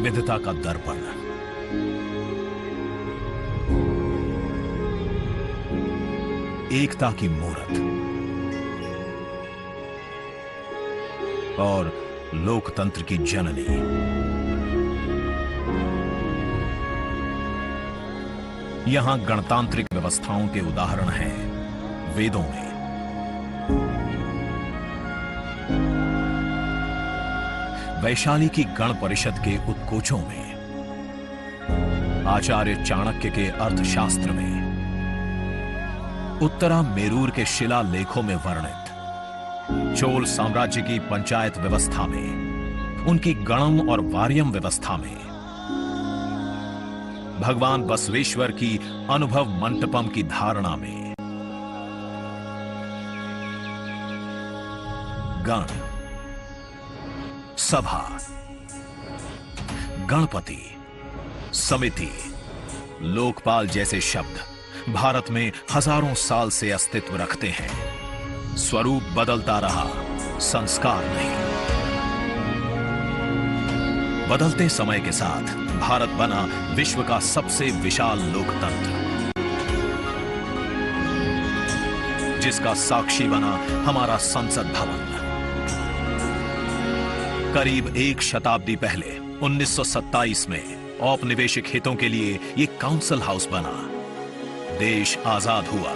विविधता का दर्पण। एकता की मूरत और लोकतंत्र की जननी। यहां गणतांत्रिक व्यवस्थाओं के उदाहरण हैं वेदों में, वैशाली की गण परिषद के उत्कोचों में, आचार्य चाणक्य के अर्थशास्त्र में, उत्तरा मेरूर के शिलालेखों में वर्णित चोल साम्राज्य की पंचायत व्यवस्था में, उनकी गणम और वार्यम व्यवस्था में, भगवान बसवेश्वर की अनुभव मंटपम की धारणा में। गण, सभा, गणपति, समिति, लोकपाल जैसे शब्द भारत में हजारों साल से अस्तित्व रखते हैं। स्वरूप बदलता रहा, संस्कार नहीं। बदलते समय के साथ भारत बना विश्व का सबसे विशाल लोकतंत्र, जिसका साक्षी बना हमारा संसद भवन। करीब एक शताब्दी पहले 1927 में औपनिवेशिक हितों के लिए यह काउंसिल हाउस बना। देश आजाद हुआ,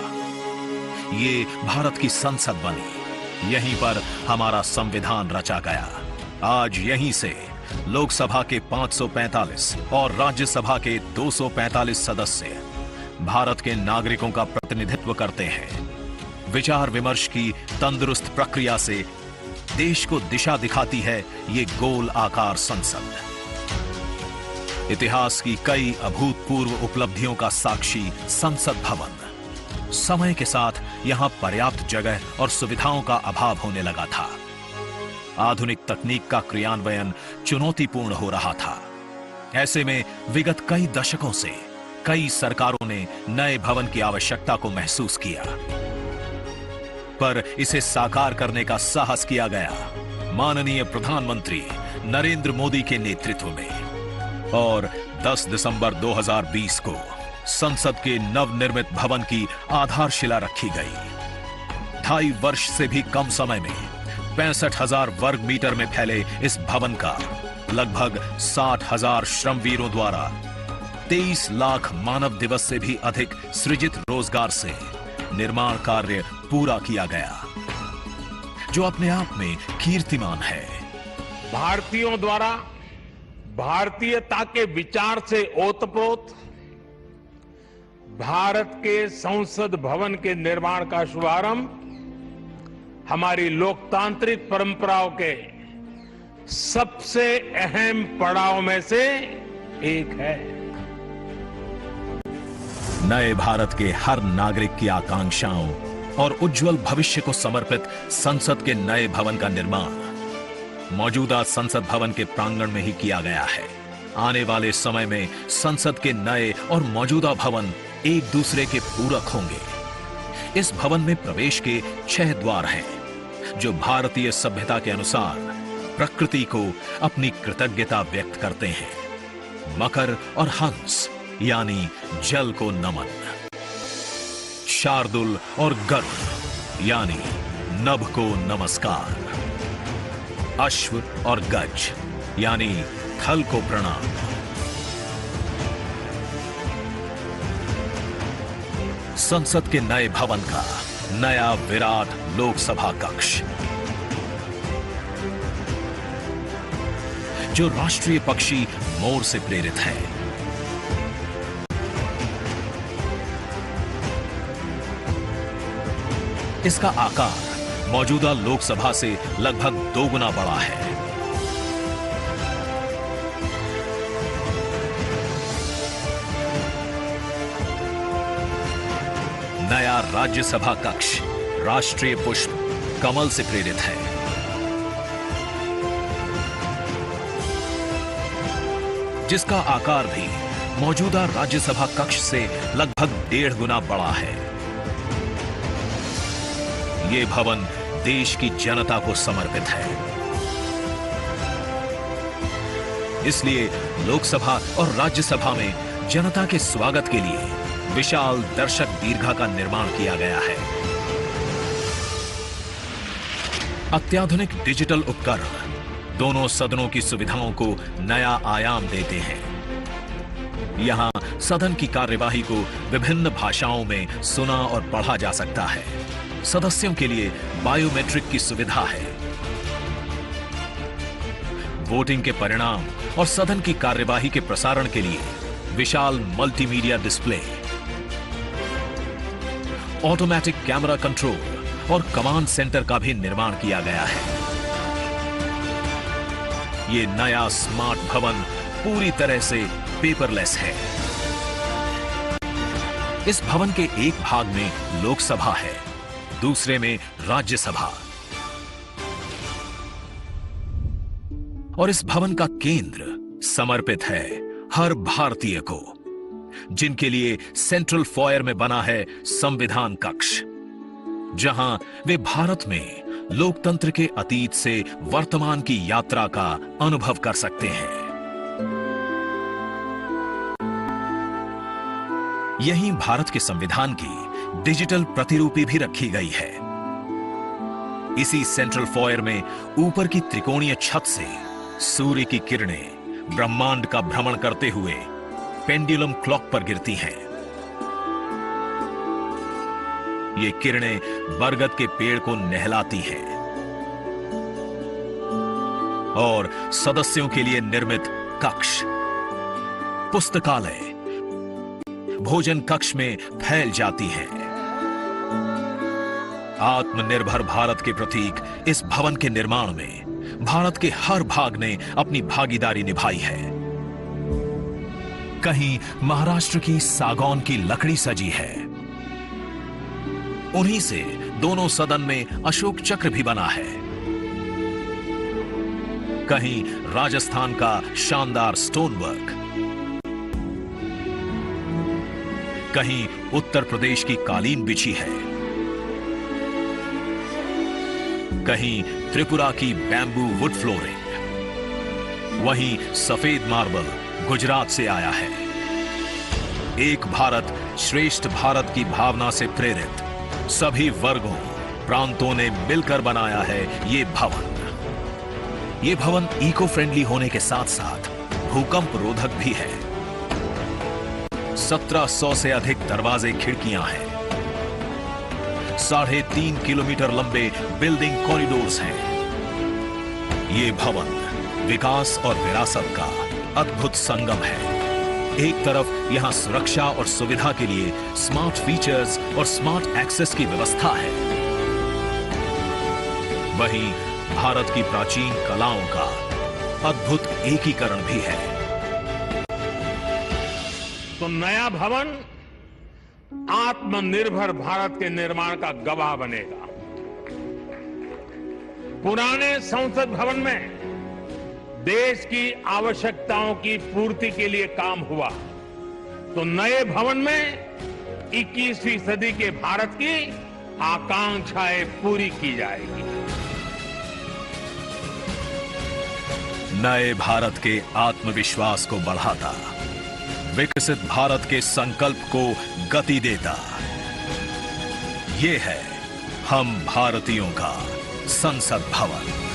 ये भारत की संसद बनी। यहीं पर हमारा संविधान रचा गया। आज यहीं से लोकसभा के 545 और राज्यसभा के 245 सदस्य भारत के नागरिकों का प्रतिनिधित्व करते हैं। विचार विमर्श की तंदुरुस्त प्रक्रिया से देश को दिशा दिखाती है ये गोल आकार संसद। इतिहास की कई अभूतपूर्व उपलब्धियों का साक्षी संसद भवन। समय के साथ यहां पर्याप्त जगह और सुविधाओं का अभाव होने लगा था। आधुनिक तकनीक का क्रियान्वयन चुनौतीपूर्ण हो रहा था। ऐसे में विगत कई दशकों से कई सरकारों ने नए भवन की आवश्यकता को महसूस किया, पर इसे साकार करने का साहस किया गया माननीय प्रधानमंत्री नरेंद्र मोदी के नेतृत्व में। और 10 दिसंबर 2020 को संसद के नवनिर्मित भवन की आधारशिला रखी गई। 2.5 वर्ष से भी कम समय में 65,000 वर्ग मीटर में फैले इस भवन का लगभग 60,000 श्रमवीरों द्वारा 23 लाख मानव दिवस से भी अधिक सृजित रोजगार से निर्माण कार्य पूरा किया गया, जो अपने आप में कीर्तिमान है। भारतीयों द्वारा भारतीयता के विचार से ओतप्रोत भारत के संसद भवन के निर्माण का शुभारंभ हमारी लोकतांत्रिक परंपराओं के सबसे अहम पड़ाव में से एक है। नए भारत के हर नागरिक की आकांक्षाओं और उज्जवल भविष्य को समर्पित संसद के नए भवन का निर्माण मौजूदा संसद भवन के प्रांगण में ही किया गया है। आने वाले समय में संसद के नए और मौजूदा भवन एक दूसरे के पूरक होंगे। इस भवन में प्रवेश के 6 द्वार हैं, जो भारतीय सभ्यता के अनुसार प्रकृति को अपनी कृतज्ञता व्यक्त करते हैं। मकर और हंस यानी जल को नमन, शार्दुल और गरुड़ यानी नभ को नमस्कार, अश्व और गज यानी थल को प्रणाम। संसद के नए भवन का नया विराट लोकसभा कक्ष, जो राष्ट्रीय पक्षी मोर से प्रेरित है। इसका आकार मौजूदा लोकसभा से लगभग 2 गुना बड़ा है। नया राज्यसभा कक्ष राष्ट्रीय पुष्प कमल से प्रेरित है। जिसका आकार भी मौजूदा राज्यसभा कक्ष से लगभग 1.5 गुना बड़ा है। ये भवन देश की जनता को समर्पित है। इसलिए लोकसभा और राज्यसभा में जनता के स्वागत के लिए विशाल दर्शक दीर्घा का निर्माण किया गया है। अत्याधुनिक डिजिटल उपकरण दोनों सदनों की सुविधाओं को नया आयाम देते हैं। यहां सदन की कार्यवाही को विभिन्न भाषाओं में सुना और पढ़ा जा सकता है। सदस्यों के लिए बायोमेट्रिक की सुविधा है। वोटिंग के परिणाम और सदन की कार्यवाही के प्रसारण के लिए विशाल multimedia display, automatic camera control और कमांड सेंटर का भी निर्माण किया गया है। यह नया स्मार्ट भवन पूरी तरह से पेपरलेस है। इस भवन के एक भाग में लोकसभा है, दूसरे में राज्यसभा। और इस भवन का केंद्र समर्पित है हर भारतीय को, जिनके लिए सेंट्रल फॉयर में बना है संविधान कक्ष, जहां वे भारत में लोकतंत्र के अतीत से वर्तमान की यात्रा का अनुभव कर सकते हैं। यहीं भारत के संविधान की डिजिटल प्रतिरूपी भी रखी गई है। इसी सेंट्रल फॉयर में ऊपर की त्रिकोणीय छत से सूर्य की किरणें ब्रह्मांड का भ्रमण करते हुए पेंडुलम क्लॉक पर गिरती हैं। ये किरणें बरगद के पेड़ को नहलाती हैं और सदस्यों के लिए निर्मित कक्ष, पुस्तकालय, भोजन कक्ष में फैल जाती हैं। आत्मनिर्भर भारत के प्रतीक इस भवन के निर्माण में भारत के हर भाग ने अपनी भागीदारी निभाई है। कहीं महाराष्ट्र की सागौन की लकड़ी सजी है, उन्हीं से दोनों सदन में अशोक चक्र भी बना है। कहीं राजस्थान का शानदार स्टोन वर्क, कहीं उत्तर प्रदेश की कालीन बिछी है, कहीं त्रिपुरा की बैम्बू वुड फ्लोरिंग, वहीं सफेद मार्बल गुजरात से आया है। एक भारत श्रेष्ठ भारत की भावना से प्रेरित सभी वर्गों, प्रांतों ने मिलकर बनाया है ये भवन। ये भवन इको फ्रेंडली होने के साथ साथ भूकंप रोधक भी है। 1700 से अधिक दरवाजे, खिड़कियां हैं। 3.5 किलोमीटर लंबे बिल्डिंग कॉरिडोर्स हैं। ये भवन विकास और विरासत का अद्भुत संगम है। एक तरफ यहां सुरक्षा और सुविधा के लिए स्मार्ट फीचर्स और स्मार्ट एक्सेस की व्यवस्था है, वहीं भारत की प्राचीन कलाओं का अद्भुत एकीकरण भी है। तो नया भवन आत्मनिर्भर भारत के निर्माण का गवाह बनेगा। पुराने संसद भवन में देश की आवश्यकताओं की पूर्ति के लिए काम हुआ, तो नए भवन में 21वीं सदी के भारत की आकांक्षाएं पूरी की जाएगी। नए भारत के आत्मविश्वास को बढ़ाता, विकसित भारत के संकल्प को गति देता, ये है हम भारतीयों का संसद भवन।